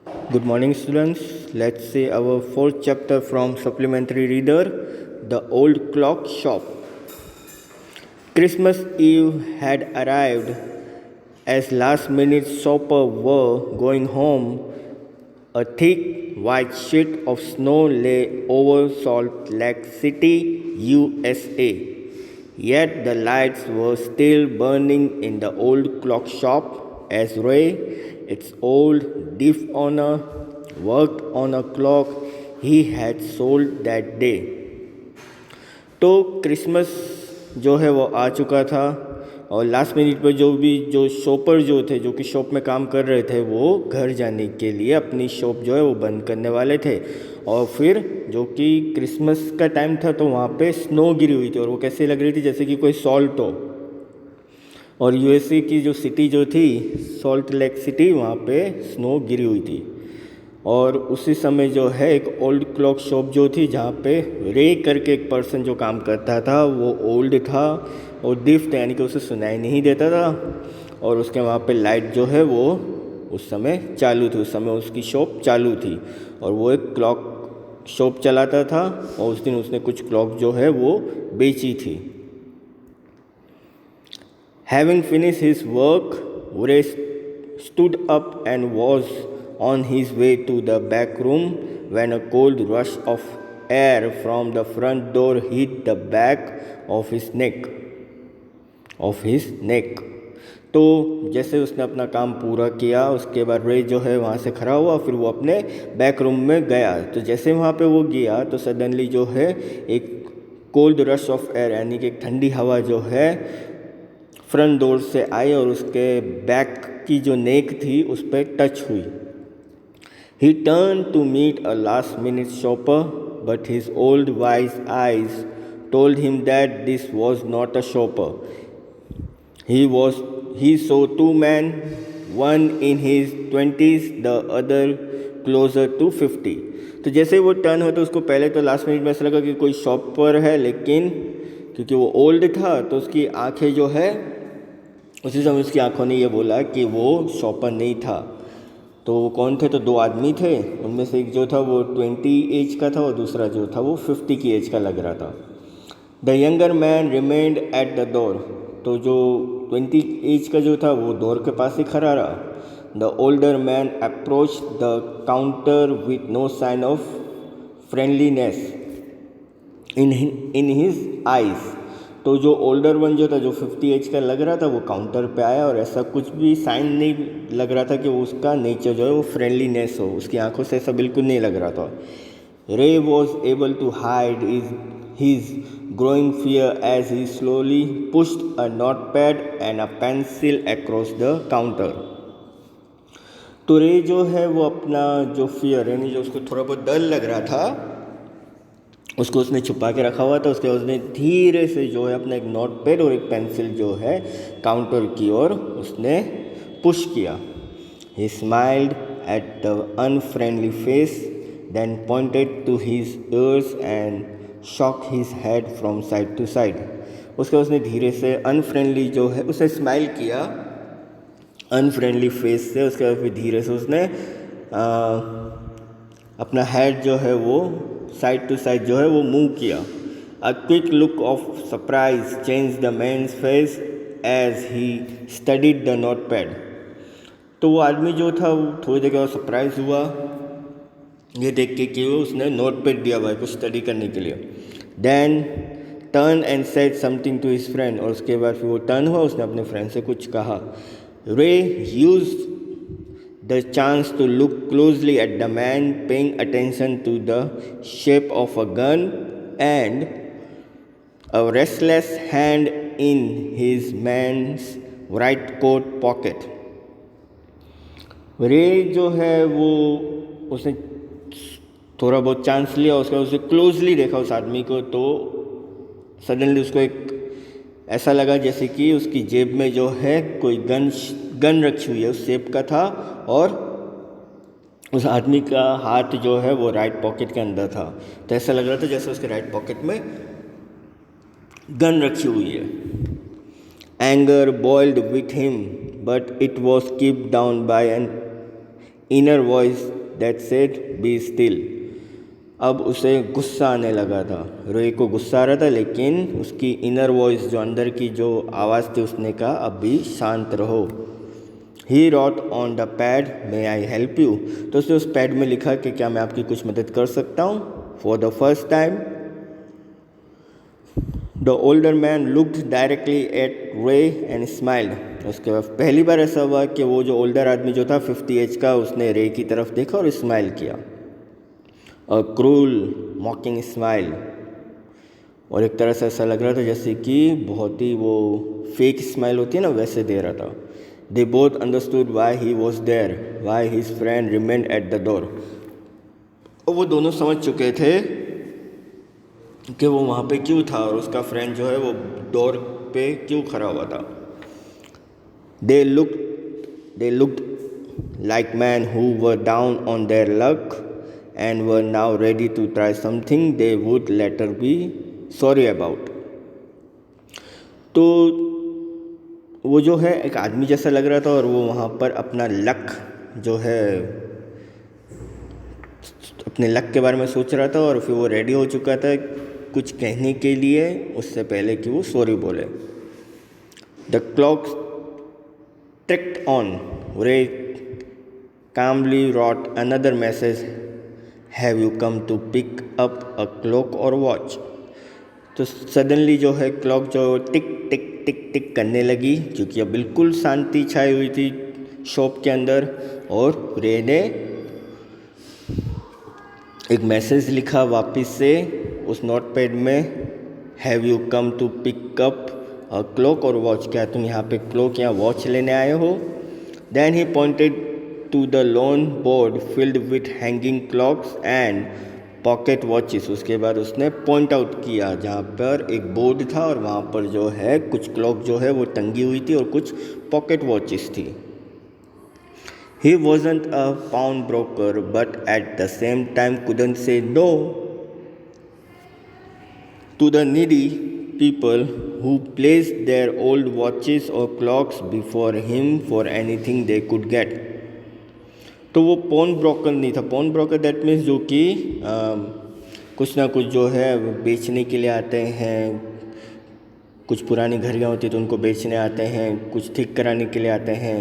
Good morning, students. Let's see our fourth chapter from Supplementary Reader, The Old Clock Shop. Christmas Eve had arrived. As last-minute shoppers were going home, a thick white sheet of snow lay over Salt Lake City, USA. Yet the lights were still burning in the old clock shop as Ray, its old deaf owner, worked on a clock he had sold that day. तो Christmas जो है वो आ चुका था और last minute पर जो shopper जो थे जो कि शॉप में काम कर रहे थे वो घर जाने के लिए अपनी शॉप जो है वो बंद करने वाले थे। और फिर जो कि क्रिसमस का टाइम था तो वहाँ पे स्नो गिरी हुई थी और वो कैसे लग रही थी जैसे कि कोई सॉल्ट हो। और यूएसए की जो सिटी जो थी सॉल्ट लेक सिटी, वहाँ पे स्नो गिरी हुई थी। और उसी समय जो है एक ओल्ड क्लॉक शॉप जो थी जहाँ पे रे करके एक पर्सन जो काम करता था वो ओल्ड था और डिफ था, यानी कि उसे सुनाई नहीं देता था। और उसके वहाँ पे लाइट जो है वो उस समय चालू थी, उस समय उसकी शॉप चालू थी और वो एक क्लॉक शॉप चलाता था और उस दिन उसने कुछ क्लॉक जो है वो बेची थी। Having finished his work, Ray stood up and was on his way to the back room when a cold rush of air from the front door hit the back of his neck. तो जैसे उसने अपना काम पूरा किया उसके बाद रे जो है वहाँ से खड़ा हुआ, फिर वो अपने बैक रूम में गया। तो जैसे वहाँ पे वो गया तो सडनली जो है एक कोल्ड रश ऑफ एयर, यानी कि एक ठंडी हवा जो है फ्रंट डोर से आई और उसके बैक की जो नेक थी उस पर टच हुई। He turned to meet a last-minute shopper, but his old wise eyes told him that this was not a shopper. He saw two men, one in his 20s, the other closer to 50. तो जैसे वो turn हो तो उसको पहले तो last minute में ऐसा लगा कि कोई शॉपर है, लेकिन क्योंकि वो ओल्ड था तो उसकी आंखें जो है उसी समय उसकी आंखों ने ये बोला कि वो शॉपर नहीं था। तो वो कौन थे? तो दो आदमी थे, उनमें से एक जो था वो 20 एज का था और दूसरा जो था वो 50 की एज का लग रहा था। The younger man remained at the door, तो जो 20 एज का जो था वो डोर के पास ही खड़ा रहा। The older man approach the counter with no sign of friendliness in his eyes. तो जो ओल्डर वन जो था जो 50 एज का लग रहा था वो काउंटर पे आया और ऐसा कुछ भी साइन नहीं लग रहा था कि वो उसका नेचर जो है वो फ्रेंडलीनेस हो, उसकी आंखों से ऐसा बिल्कुल नहीं लग रहा था। Ray was able to hide his growing fear as he slowly pushed a notepad and a pencil across the counter. तो रे जो है वो अपना जो फियर यानी जो उसको थोड़ा बहुत डर लग रहा था उसको उसने छुपा के रखा हुआ था। उसके बाद उसने धीरे से जो है अपना एक नोटपैड और एक पेंसिल जो है काउंटर की ओर उसने पुश किया। He smiled at the unfriendly face, then pointed to his ears and shook his head from side to side. उसके उसने धीरे से अनफ्रेंडली जो है उसे स्माइल किया अनफ्रेंडली फेस से। उसके बाद फिर धीरे से उसने अपना हेड जो है वो साइड टू साइड जो है वो मूव किया। A quick look of surprise change the man's face as he studied the notepad. तो वो आदमी जो था वो थोड़ी देर बाद सरप्राइज हुआ ये देख के कि उसने नोटपैड दिया हुआ है कुछ स्टडी करने के लिए। Then turn and said something to his friend, और उसके बाद फिर वो टर्न हुआ, उसने अपने फ्रेंड से कुछ कहा। रे used the chance to look closely at the man, paying attention to the shape of a gun and a restless hand in his man's right coat pocket. रे जो है वो उसने थोड़ा बहुत चांस लिया, उसका उसे क्लोजली देखा उस आदमी को, तो सडनली उसको एक ऐसा लगा जैसे कि उसकी जेब में जो है कोई गन रखी हुई है उस शेप का था और उस आदमी का हाथ जो है वो राइट पॉकेट के अंदर था। तो ऐसा लग रहा था जैसे उसके राइट पॉकेट में गन रखी हुई है। Anger boiled with him but it was keeped down by an inner voice that said, "Be still." अब उसे गुस्सा आने लगा था। रे को गुस्सा आ रहा था, लेकिन उसकी इनर वॉइस, जो अंदर की जो आवाज़ थी, उसने कहा अब भी शांत रहो। He wrote on the pad, "May I help you?" तो उसने उस पैड में लिखा कि क्या मैं आपकी कुछ मदद कर सकता हूँ। For the first time, the older man looked directly at Ray and smiled. उसके बाद पहली बार ऐसा हुआ कि वो जो ओल्डर आदमी जो था 50 एज का, उसने रे की तरफ देखा और स्माइल किया। A cruel mocking smile, और एक तरह से ऐसा लग रहा था जैसे कि बहुत ही वो फेक स्माइल होती है ना, वैसे दे रहा था। They both understood why he was there, why his friend remained at the door. और वो दोनों समझ चुके थे कि वो वहाँ पे क्यों था और उसका फ्रेंड जो है वो डोर पे क्यों खड़ा हुआ था। They looked like men who were down on their luck and were now ready to try something they would later be sorry about. तो वो जो है एक आदमी जैसा लग रहा था और वो वहाँ पर अपना लक जो है, अपने लक के बारे में सोच रहा था और फिर वो रेडी हो चुका था कुछ कहने के लिए उससे पहले कि वो सॉरी बोले। The clock ticked on. Ray calmly wrote another message. Have you come to pick up a clock or watch? तो सडनली जो है क्लॉक जो टिक टिक टिक टिक करने लगी, क्योंकि अब बिल्कुल शांति छाई हुई थी शॉप के अंदर। और रे ने एक मैसेज लिखा वापस से उस नोटपैड में, have you come to pick up a clock और वॉच, क्या तुम यहाँ पे क्लॉक या वॉच लेने आए हो। Then he pointed to the long board filled with hanging clocks and pocket watches. उसके बाद उसने पॉइंट आउट किया जहाँ पर एक बोर्ड था और वहाँ पर जो है कुछ क्लॉक जो है वो टंगी हुई थी और कुछ पॉकेट वॉचेस थी। He wasn't a pawnbroker, but at the same time couldn't say no to the needy people who placed their old watches or clocks before him for anything they could get. तो वो pawn broker नहीं था। Pawn broker that means जो कि कुछ ना कुछ जो है बेचने के लिए आते हैं, कुछ पुरानी घड़ियाँ होती तो उनको बेचने आते हैं, कुछ ठीक कराने के लिए आते हैं।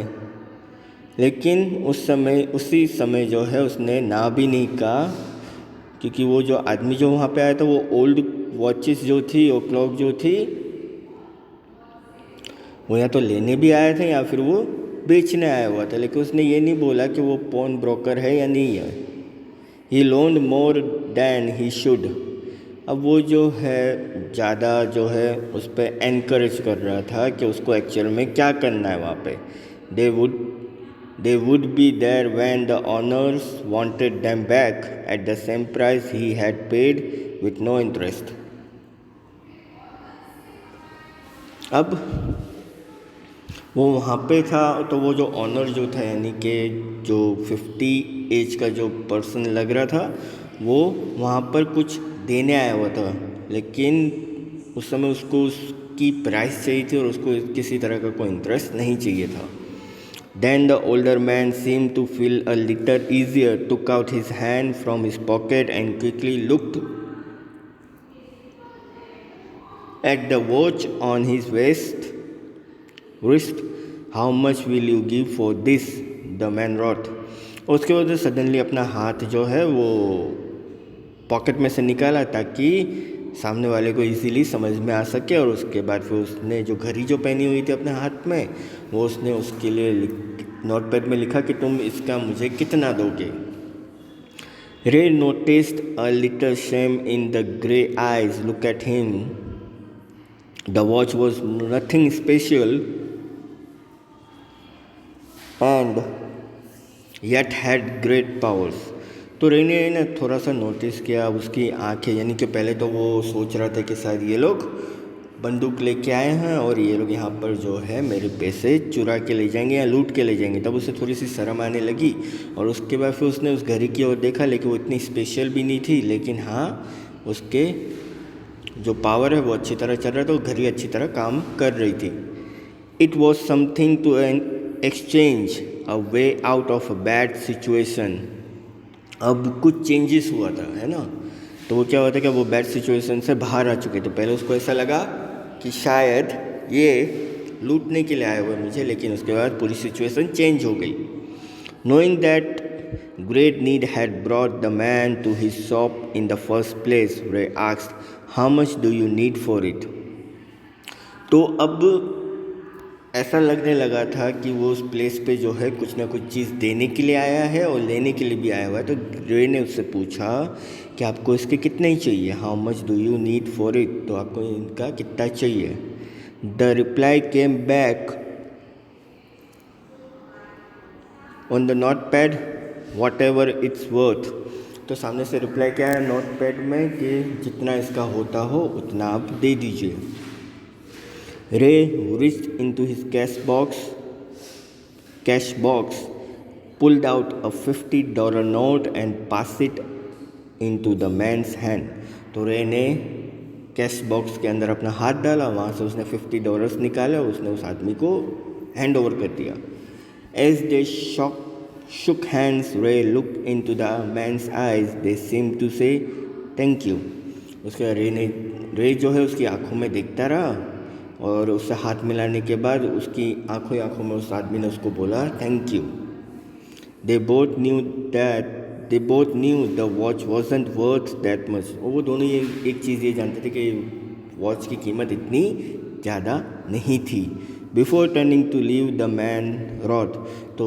लेकिन उसी समय जो है उसने ना भी नहीं कहा, क्योंकि वो जो आदमी जो वहाँ पे आया था वो ओल्ड वॉचेस जो थी और क्लॉक जो थी वो या तो लेने भी आया था या फिर वो बेचने आया हुआ था। लेकिन उसने ये नहीं बोला कि वो पॉन ब्रोकर है या नहीं है। He loaned more than he should. अब वो जो है ज़्यादा जो है उस पर एनकरेज कर रहा था कि उसको एक्चुअल में क्या करना है वहाँ पे। They would be there when the owners wanted them back at the same price he had paid with no interest. अब वो वहाँ पे था तो वो जो ऑनर जो था, यानी कि जो 50 एज का जो पर्सन लग रहा था, वो वहाँ पर कुछ देने आया हुआ था, लेकिन उस समय उसको उसकी प्राइस चाहिए थी और उसको किसी तरह का कोई इंटरेस्ट नहीं चाहिए था। Then the older man seemed to feel a little easier, took out his hand from his pocket and quickly looked at the watch on his wrist. How much will you give for this? The man wrote. उसके बाद suddenly अपना हाथ जो है वो pocket में से निकाला ताकि सामने वाले को इजीली समझ में आ सके। और उसके बाद फिर उसने जो घड़ी जो पहनी हुई थी अपने हाथ में, वो उसने उसके लिए नोटपैड में लिखा कि तुम इसका मुझे कितना दोगे। रे noticed a little shame in the grey eyes look at him. The watch was nothing special and yet had great powers. तो रे ने ना थोड़ा सा नोटिस किया उसकी आंखें, यानी कि पहले तो वो सोच रहा था कि शायद ये लोग बंदूक लेके आए हैं और ये लोग यहाँ पर जो है मेरे पैसे चुरा के ले जाएंगे या लूट के ले जाएंगे। तब उसे थोड़ी सी शर्म आने लगी और उसके बाद फिर उसने उस घड़ी की ओर देखा, लेकिन वो इतनी स्पेशल भी नहीं थी, लेकिन हाँ उसके जो पावर है वो अच्छी तरह चल रहा था, घड़ी अच्छी तरह काम कर रही थी। It was something to an exchange a way out of a bad situation. अब कुछ चेंजेस हुआ था, है ना। तो वो क्या हुआ था कि वो बैड सिचुएशन से बाहर आ चुके थे। पहले उसको ऐसा लगा कि शायद ये लूटने के लिए आए हुए मुझे, लेकिन उसके बाद पूरी सिचुएशन चेंज हो गई। Knowing that great need had brought the man to his shop in the first place, Ray asked, how much do you need for it? तो अब ऐसा लगने लगा था कि वो उस प्लेस पे जो है कुछ ना कुछ चीज़ देने के लिए आया है और लेने के लिए भी आया हुआ है। तो रे ने उससे पूछा कि आपको इसके कितने ही चाहिए, how much do you need for it, तो आपको इनका कितना चाहिए। The reply came back on the note pad, what ever its worth. तो सामने से रिप्लाई क्या है नोट पैड में कि जितना इसका होता हो उतना आप दे दीजिए। रे reached into his cash box, pulled out a $50 note and passed it into the man's hand. तो रे ने कैश बॉक्स के अंदर अपना हाथ डाला, वहाँ से उसने $50 निकाला, उसने उस आदमी को हैंड ओवर कर दिया। As they shook hands, Ray looked into the man's eyes. They seemed to say, "Thank you." उसके रे जो है उसकी आंखों में देखता रहा और उससे हाथ मिलाने के बाद उसकी आंखों में उस आदमी ने उसको बोला thank you. They both knew the watch wasn't worth that much. और वो दोनों ये एक चीज़ ये जानते थे कि वॉच की कीमत इतनी ज़्यादा नहीं थी। Before turning to leave the man wrote, तो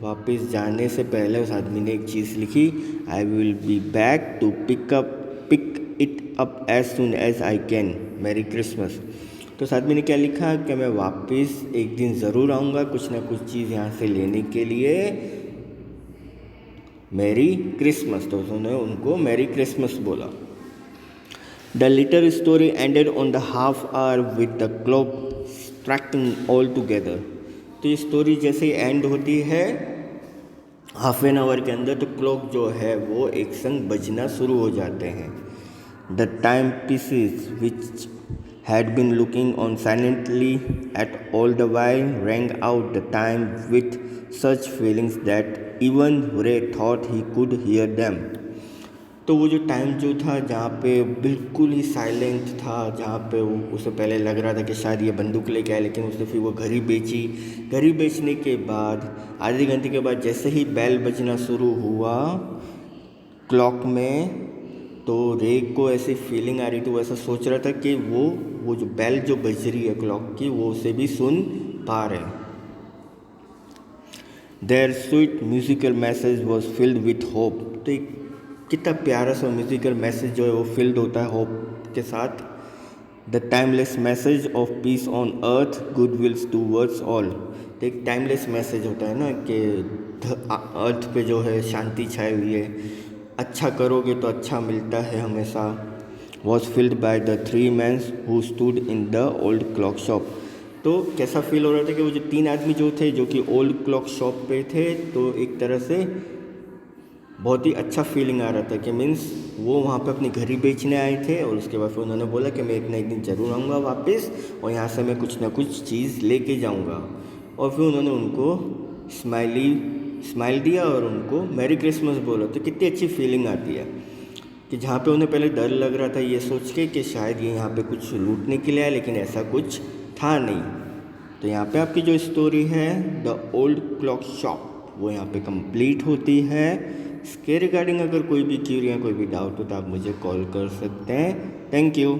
वापस जाने से पहले उस आदमी ने एक चीज़ लिखी, I will be back to pick it up as soon as I can, merry Christmas. तो उस आदमी ने क्या लिखा कि मैं वापस एक दिन ज़रूर आऊँगा कुछ ना कुछ चीज़ यहाँ से लेने के लिए, मैरी क्रिसमस। तो उन्होंने उनको मैरी क्रिसमस बोला। The little story ended on the half hour with the clock striking all together. तो ये स्टोरी जैसे ही एंड होती है हाफ एन आवर के अंदर, तो क्लॉक जो है वो एक संग बजना शुरू हो जाते हैं। The time pieces which had been looking on silently at all the while rang out the time with such feelings that even Ray thought he could hear them. तो वो जो टाइम जो था जहाँ पे बिल्कुल ही साइलेंट था, जहाँ पे उसे पहले लग रहा था कि शायद ये बंदूक लेके आए, लेकिन उसने फिर वो घड़ी बेची। घड़ी बेचने के बाद आधे घंटे के बाद जैसे ही बेल बजना शुरू हुआ क्लॉक में, तो रे को ऐसी फीलिंग आ रही थी, वो ऐसा सोच रहा था कि वो जो बेल जो बज रही है क्लॉक की वो उसे भी सुन पा रहे। Their sweet musical message was filled with hope. तो एक कितना प्यारा सा म्यूजिकल मैसेज जो है वो फिल्ड होता है होप के साथ। The timeless message of peace on earth good wills towards all. तो एक टाइमलेस मैसेज होता है ना कि अर्थ पे जो है शांति छाई हुई है, अच्छा करोगे तो अच्छा मिलता है हमेशा। Was filled by the 3 men who stood in the old clock shop. तो कैसा फील हो रहा था कि वो जो 3 आदमी जो थे जो कि ओल्ड क्लॉक शॉप पे थे, तो एक तरह से बहुत ही अच्छा फीलिंग आ रहा था कि मीन्स वो वहाँ पे अपनी घड़ी बेचने आए थे और उसके बाद फिर उन्होंने बोला कि मैं एक ना एक दिन ज़रूर आऊँगा वापस और यहाँ से मैं कुछ ना कुछ चीज़ लेके जाऊँगा। और फिर उन्होंने उनको स्माइल दिया और उनको मैरी क्रिसमस बोला। तो कितनी अच्छी फीलिंग आती है कि जहाँ पे उन्हें पहले डर लग रहा था ये सोच के कि शायद ये यहाँ पे कुछ लूटने के लिए आए, लेकिन ऐसा कुछ था नहीं। तो यहाँ पे आपकी जो स्टोरी है द ओल्ड क्लॉक शॉप वो यहाँ पे कंप्लीट होती है। इसके रिगार्डिंग अगर कोई भी क्यूरी या कोई भी डाउट हो तो आप मुझे कॉल कर सकते हैं। Thank you.